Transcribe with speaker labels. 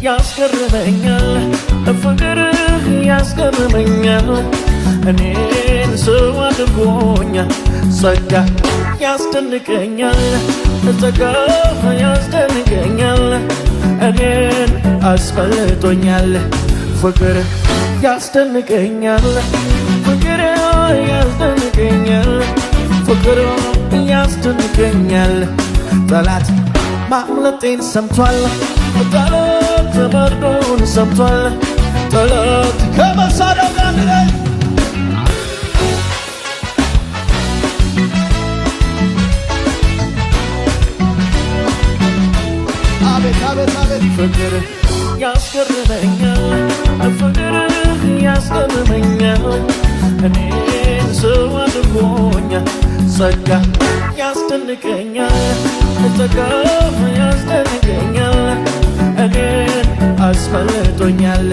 Speaker 1: ያስገርመኛል ፍቅር ያስገርመኛል እኔን ሰው አድርጎኛል ጸጋ ያስደንቀኛል ጸጋ ያስደንቀኛል እኔን አስፈልጦኛል ፍቅር ያስደንቀኛል ፍቅር ያስደንቀኛል ፍቅር ያስደንቀኛል ጠላት ማምለጤን ሰምቷል ጠላት መርዶን ሰምቷል ጠላት ከመሳሪያው ጋር ላይ አቤት አቤት አቤት ፍቅር ያስገርመኛል ፍቅር ያስገርመኛል እኔን ሰው አድርጎኛል ጸጋ ያስደንቀኛል ጸጋ ያስደንቀኛል እኔን አስፈልጦኛል